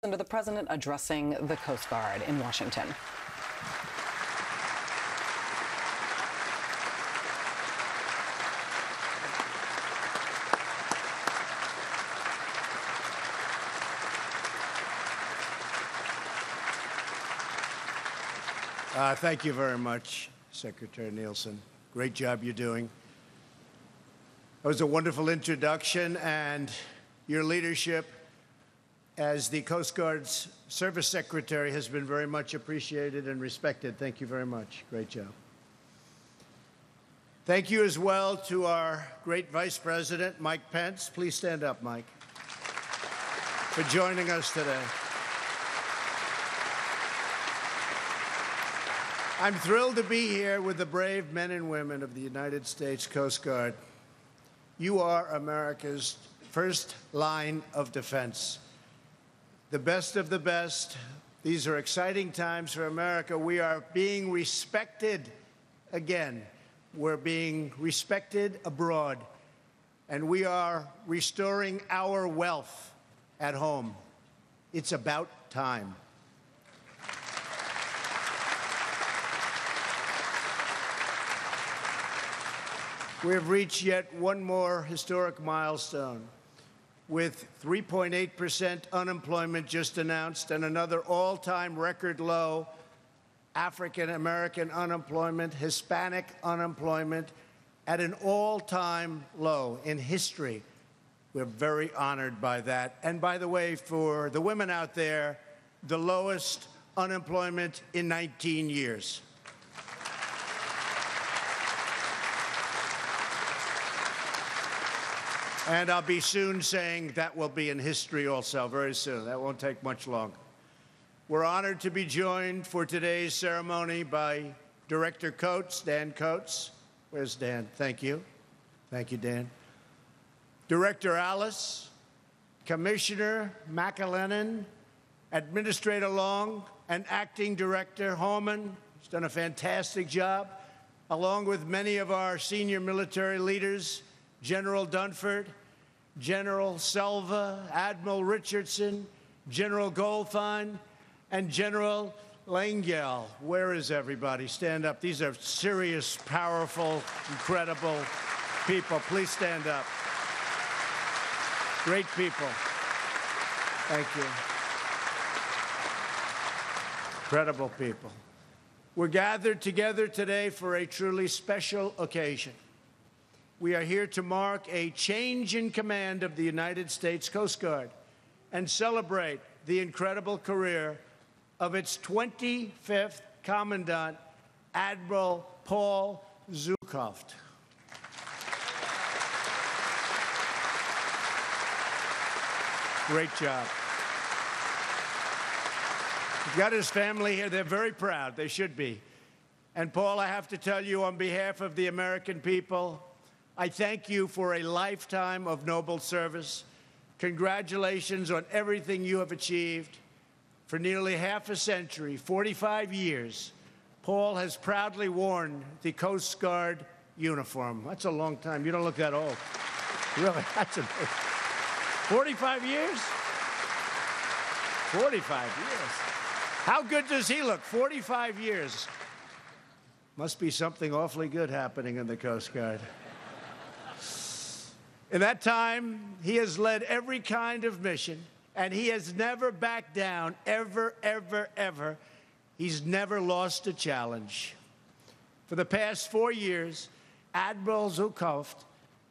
To the president addressing the Coast Guard in Washington. Thank you very much, Secretary Nielsen. Great job you're doing. That was a wonderful introduction, and your leadership as the Coast Guard's Service Secretary has been very much appreciated and respected. Thank you very much. Great job. Thank you as well to our great Vice President, Mike Pence. Please stand up, Mike, for joining us today. I'm thrilled to be here with the brave men and women of the United States Coast Guard. You are America's first line of defense. The best of the best. These are exciting times for America. We are being respected again. We're being respected abroad. And we are restoring our wealth at home. It's about time. We have reached yet one more historic milestone, with 3.8% unemployment just announced and another all-time record low African-American unemployment, Hispanic unemployment at an all-time low in history. We're very honored by that. And by the way, for the women out there, the lowest unemployment in 19 years. And I'll be soon saying that will be in history also, very soon. That won't take much longer. We're honored to be joined for today's ceremony by Director Coates, Dan Coates. Where's Dan? Thank you. Thank you, Dan. Director Alice, Commissioner McAlennan, Administrator Long, and Acting Director Holman. He's done a fantastic job, along with many of our senior military leaders, General Dunford, General Selva, Admiral Richardson, General Goldfein, and General Langell. Where is everybody? Stand up. These are serious, powerful, incredible people. Please stand up. Great people. Thank you. Incredible people. We're gathered together today for a truly special occasion. We are here to mark a change in command of the United States Coast Guard and celebrate the incredible career of its 25th Commandant, Admiral Paul Zukofft. Great job. He's got his family here. They're very proud. They should be. And Paul, I have to tell you on behalf of the American people, I thank you for a lifetime of noble service. Congratulations on everything you have achieved. For nearly half a century, 45 years, Paul has proudly worn the Coast Guard uniform. That's a long time. You don't look that old. Really, that's amazing. 45 years? 45 years. How good does he look? 45 years. Must be something awfully good happening in the Coast Guard. In that time, he has led every kind of mission, and he has never backed down, ever, ever, ever. He's never lost a challenge. For the past 4 years, Admiral Zukofft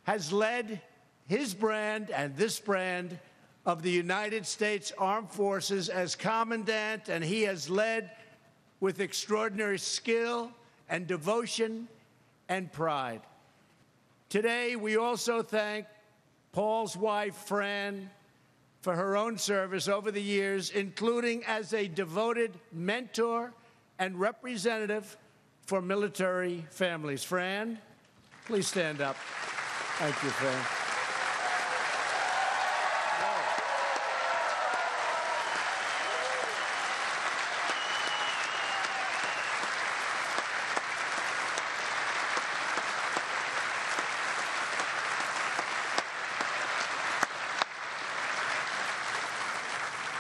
has led his brand and this brand of the United States Armed Forces as Commandant, and he has led with extraordinary skill and devotion and pride. Today, we also thank Paul's wife, Fran, for her own service over the years, including as a devoted mentor and representative for military families. Fran, please stand up. Thank you, Fran.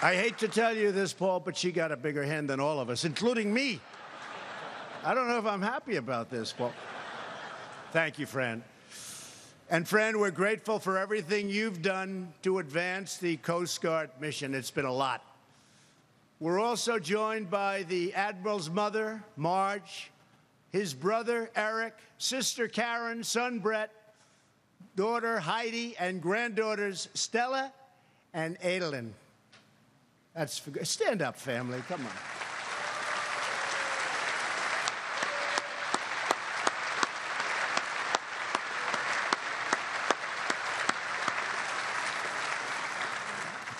I hate to tell you this, Paul, but she got a bigger hand than all of us, including me. I don't know if I'm happy about this, Paul. Thank you, Fran. And, Fran, we're grateful for everything you've done to advance the Coast Guard mission. It's been a lot. We're also joined by the Admiral's mother, Marge, his brother, Eric, sister, Karen, son, Brett, daughter, Heidi, and granddaughters, Stella and Adeline. Stand up, family. Come on.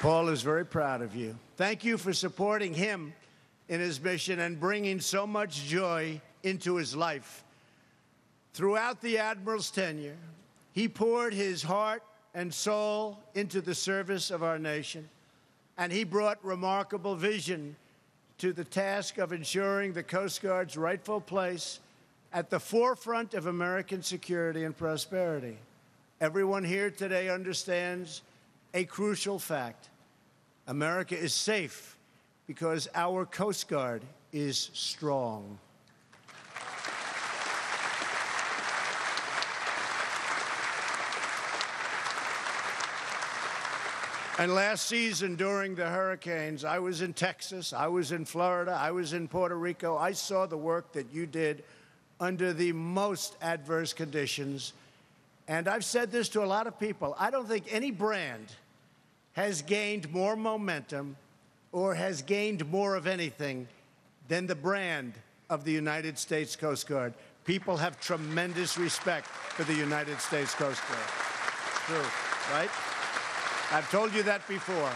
Paul is very proud of you. Thank you for supporting him in his mission and bringing so much joy into his life. Throughout the Admiral's tenure, he poured his heart and soul into the service of our nation, and he brought remarkable vision to the task of ensuring the Coast Guard's rightful place at the forefront of American security and prosperity. Everyone here today understands a crucial fact. America is safe because our Coast Guard is strong. And last season, during the hurricanes, I was in Texas, I was in Florida, I was in Puerto Rico. I saw the work that you did under the most adverse conditions. And I've said this to a lot of people. I don't think any brand has gained more momentum or has gained more of anything than the brand of the United States Coast Guard. People have tremendous respect for the United States Coast Guard. True, right? I've told you that before.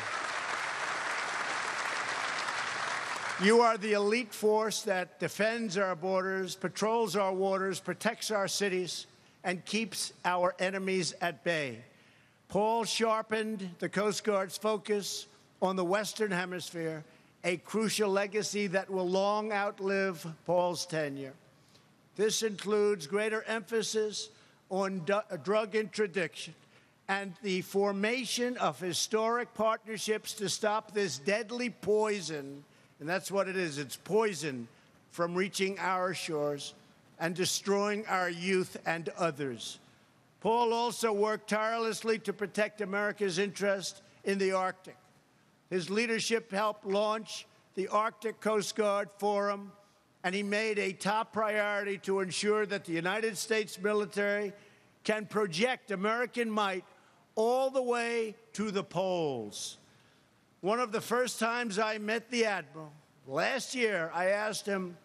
You are the elite force that defends our borders, patrols our waters, protects our cities, and keeps our enemies at bay. Paul sharpened the Coast Guard's focus on the Western Hemisphere, a crucial legacy that will long outlive Paul's tenure. This includes greater emphasis on drug interdiction and the formation of historic partnerships to stop this deadly poison, and that's what it is, it's poison, from reaching our shores and destroying our youth and others. Paul also worked tirelessly to protect America's interest in the Arctic. His leadership helped launch the Arctic Coast Guard Forum, and he made a top priority to ensure that the United States military can project American might all the way to the poles. One of the first times I met the Admiral, last year, I asked him,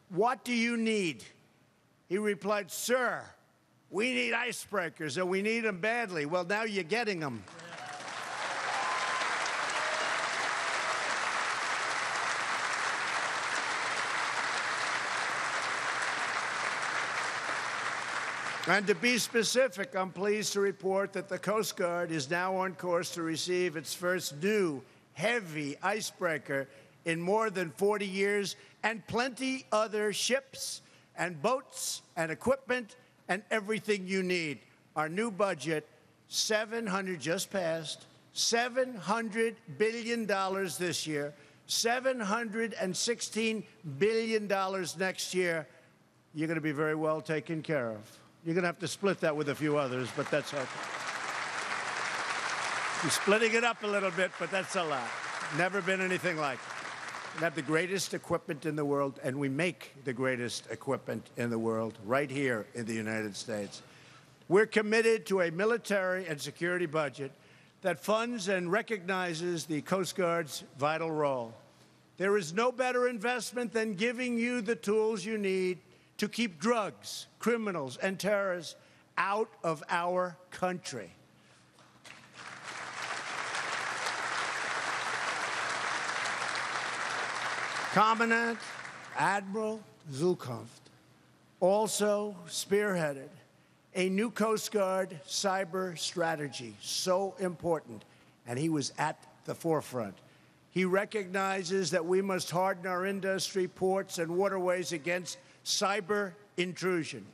"What do you need?" He replied, "Sir, we need icebreakers, and we need them badly." Well, now you're getting them. And to be specific, I'm pleased to report that the Coast Guard is now on course to receive its first new heavy icebreaker in more than 40 years, and plenty other ships and boats and equipment and everything you need. Our new budget, just passed, $700 billion this year, $716 billion next year. You're going to be very well taken care of. You're going to have to split that with a few others, but that's okay. You're splitting it up a little bit, but that's a lot. Never been anything like it. We have the greatest equipment in the world, and we make the greatest equipment in the world right here in the United States. We're committed to a military and security budget that funds and recognizes the Coast Guard's vital role. There is no better investment than giving you the tools you need to keep drugs, criminals, and terrorists out of our country. Commandant Admiral Zhukow also spearheaded a new Coast Guard cyber strategy, so important, and he was at the forefront. He recognizes that we must harden our industry, ports, and waterways against cyber intrusion.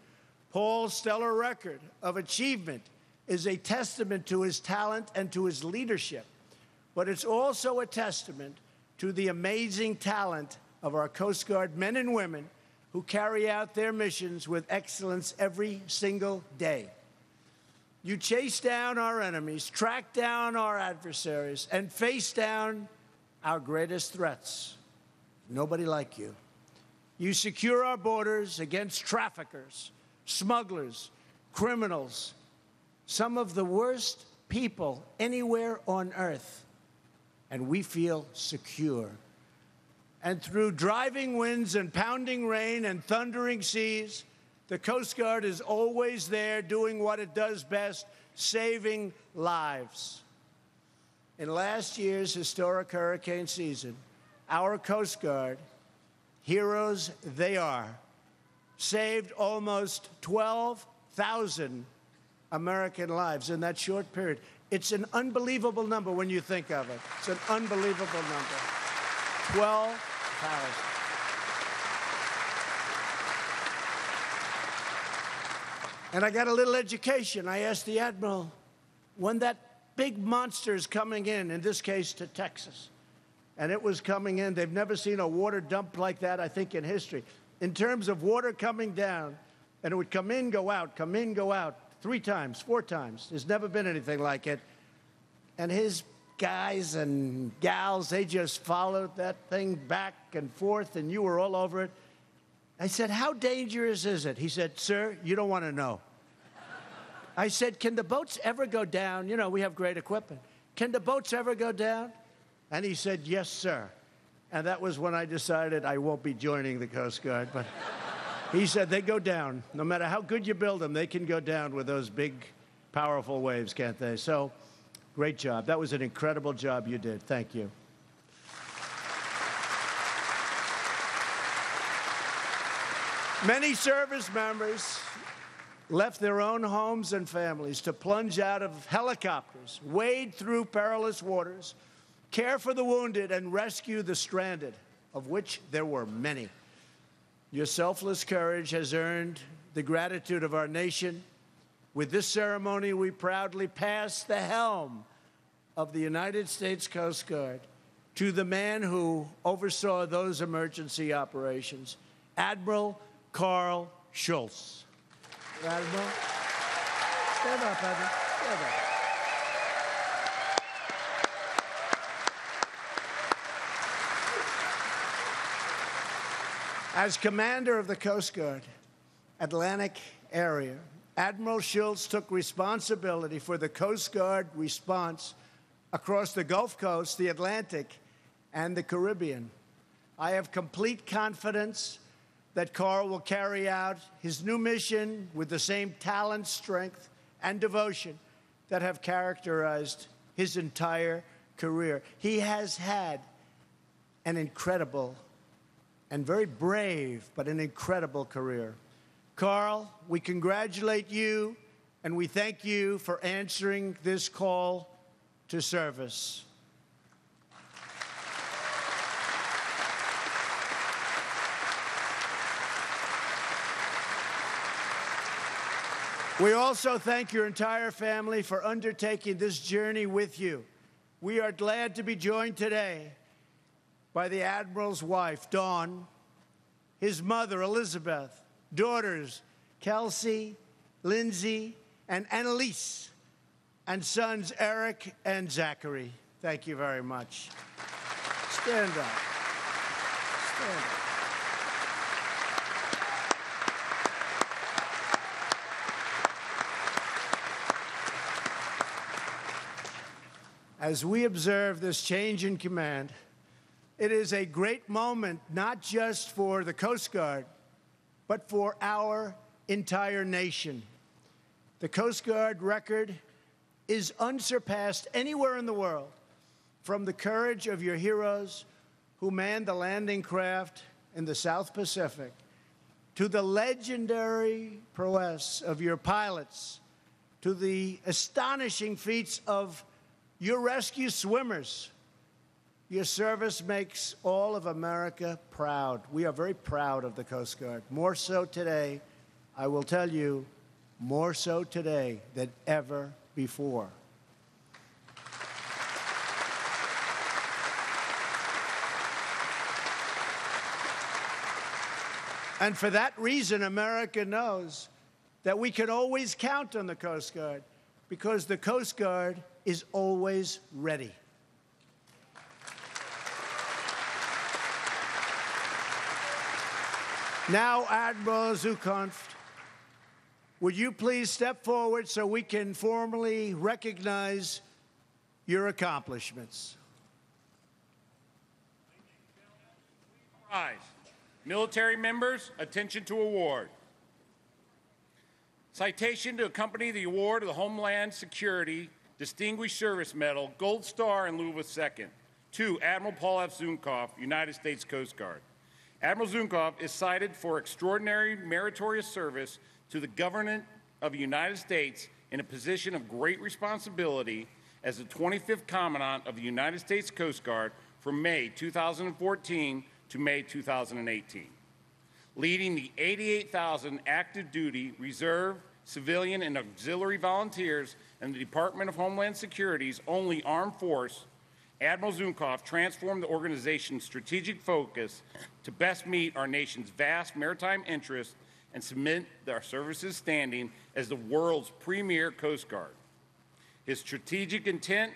Paul's stellar record of achievement is a testament to his talent and to his leadership. but it's also a testament to the amazing talent of our Coast Guard men and women who carry out their missions with excellence every single day. You chase down our enemies, track down our adversaries, and face down our greatest threats. Nobody like you. You secure our borders against traffickers, smugglers, criminals, some of the worst people anywhere on earth, and we feel secure. And through driving winds and pounding rain and thundering seas, the Coast Guard is always there doing what it does best, saving lives. In last year's historic hurricane season, our Coast Guard, heroes they are, saved almost 12,000 American lives in that short period. It's an unbelievable number when you think of it. It's an unbelievable number. 12,000. And I got a little education. I asked the Admiral, when that big monster is coming in this case to Texas, and it was coming in, they've never seen a water dump like that, I think, in history. In terms of water coming down, and it would come in, go out, 3 times, 4 times. There's never been anything like it. And his guys and gals, they just followed that thing back and forth, and you were all over it. I said, how dangerous is it? He said, sir, you don't want to know. I said, can the boats ever go down? You know, we have great equipment. Can the boats ever go down? And he said, yes, sir. And that was when I decided I won't be joining the Coast Guard. But he said, they go down. No matter how good you build them, they can go down with those big, powerful waves, can't they? So, great job. That was an incredible job you did. Thank you. Many service members left their own homes and families to plunge out of helicopters, wade through perilous waters, care for the wounded, and rescue the stranded, of which there were many. Your selfless courage has earned the gratitude of our nation. With this ceremony, we proudly pass the helm of the United States Coast Guard to the man who oversaw those emergency operations, Admiral Carl Schultz. Admiral, stand up, Admiral. Stand up. As commander of the Coast Guard, Atlantic area, Admiral Schultz took responsibility for the Coast Guard response across the Gulf Coast, the Atlantic, and the Caribbean. I have complete confidence that Carl will carry out his new mission with the same talent, strength, and devotion that have characterized his entire career. He has had an incredible and very brave, but an incredible career. Carl, we congratulate you, and we thank you for answering this call to service. We also thank your entire family for undertaking this journey with you. We are glad to be joined today by the Admiral's wife, Dawn, his mother, Elizabeth, daughters, Kelsey, Lindsay, and Annalise, and sons, Eric and Zachary. Thank you very much. Stand up. Stand up. As we observe this change in command, it is a great moment, not just for the Coast Guard, but for our entire nation. The Coast Guard record is unsurpassed anywhere in the world, from the courage of your heroes who manned the landing craft in the South Pacific, to the legendary prowess of your pilots, to the astonishing feats of your rescue swimmers. Your service makes all of America proud. We are very proud of the Coast Guard. More so today, I will tell you, more so today than ever before. And for that reason, America knows that we can always count on the Coast Guard, because the Coast Guard is always ready. Now, Admiral Zukov, would you please step forward so we can formally recognize your accomplishments? Rise. Military members, attention to award. Citation to accompany the award of the Homeland Security Distinguished Service Medal, Gold Star in lieu of a second, to Admiral Paul F. Zukov, United States Coast Guard. Admiral Zukov is cited for extraordinary meritorious service to the government of the United States in a position of great responsibility as the 25th Commandant of the United States Coast Guard from May 2014 to May 2018, leading the 88,000 active duty, reserve, civilian, and auxiliary volunteers in the Department of Homeland Security's only armed force. Admiral Zukov transformed the organization's strategic focus to best meet our nation's vast maritime interests and cement our service's standing as the world's premier Coast Guard. His strategic intent,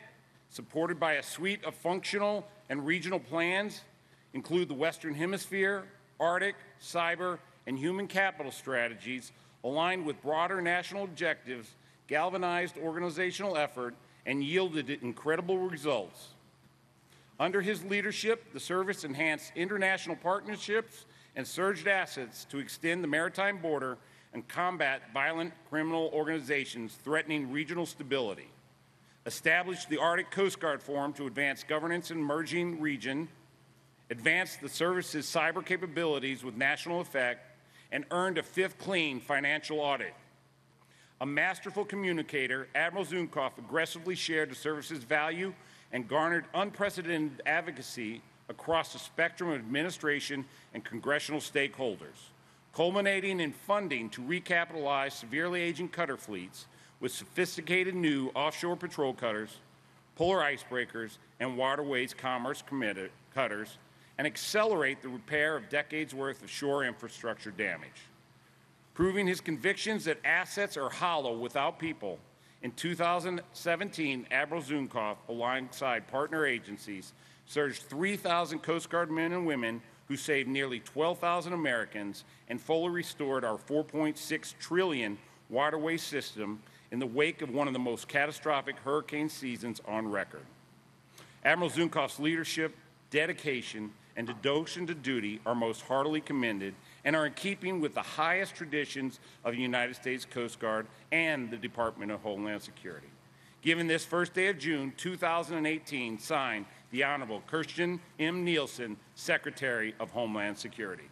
supported by a suite of functional and regional plans, include the Western Hemisphere, Arctic, cyber, and human capital strategies aligned with broader national objectives, galvanized organizational effort, and yielded incredible results. Under his leadership, the service enhanced international partnerships and surged assets to extend the maritime border and combat violent criminal organizations threatening regional stability, established the Arctic Coast Guard Forum to advance governance in emerging region, advanced the service's cyber capabilities with national effect, and earned a fifth clean financial audit. A masterful communicator, Admiral Zukov aggressively shared the service's value and garnered unprecedented advocacy across the spectrum of administration and congressional stakeholders, culminating in funding to recapitalize severely aging cutter fleets with sophisticated new offshore patrol cutters, polar icebreakers, and waterways commerce cutters, and accelerate the repair of decades' worth of shore infrastructure damage. Proving his convictions that assets are hollow without people, in 2017, Admiral Zukov, alongside partner agencies, surged 3,000 Coast Guard men and women who saved nearly 12,000 Americans and fully restored our $4.6 trillion waterway system in the wake of one of the most catastrophic hurricane seasons on record. Admiral Zukov's leadership, dedication, and devotion to duty are most heartily commended and are in keeping with the highest traditions of the United States Coast Guard and the Department of Homeland Security. Given this first day of June 2018, signed the Honorable Kirstjen M. Nielsen, Secretary of Homeland Security.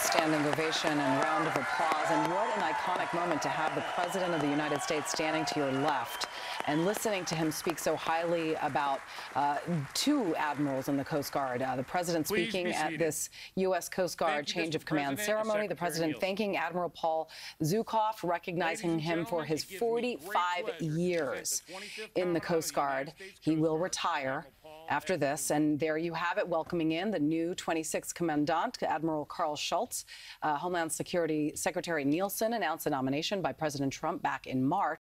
Standing ovation and round of applause. And what an iconic moment to have the President of the United States standing to your left and listening to him speak so highly about two admirals in the Coast Guard. The President speaking at this U.S. Coast Guard change of command ceremony. The President thanking Admiral Paul Zukov, recognizing him for his 45 years in the Coast Guard. He will retire after this, and there you have it, welcoming in the new 26th Commandant, Admiral Carl Schurz. Homeland Security Secretary Nielsen announced the nomination by President Trump back in March.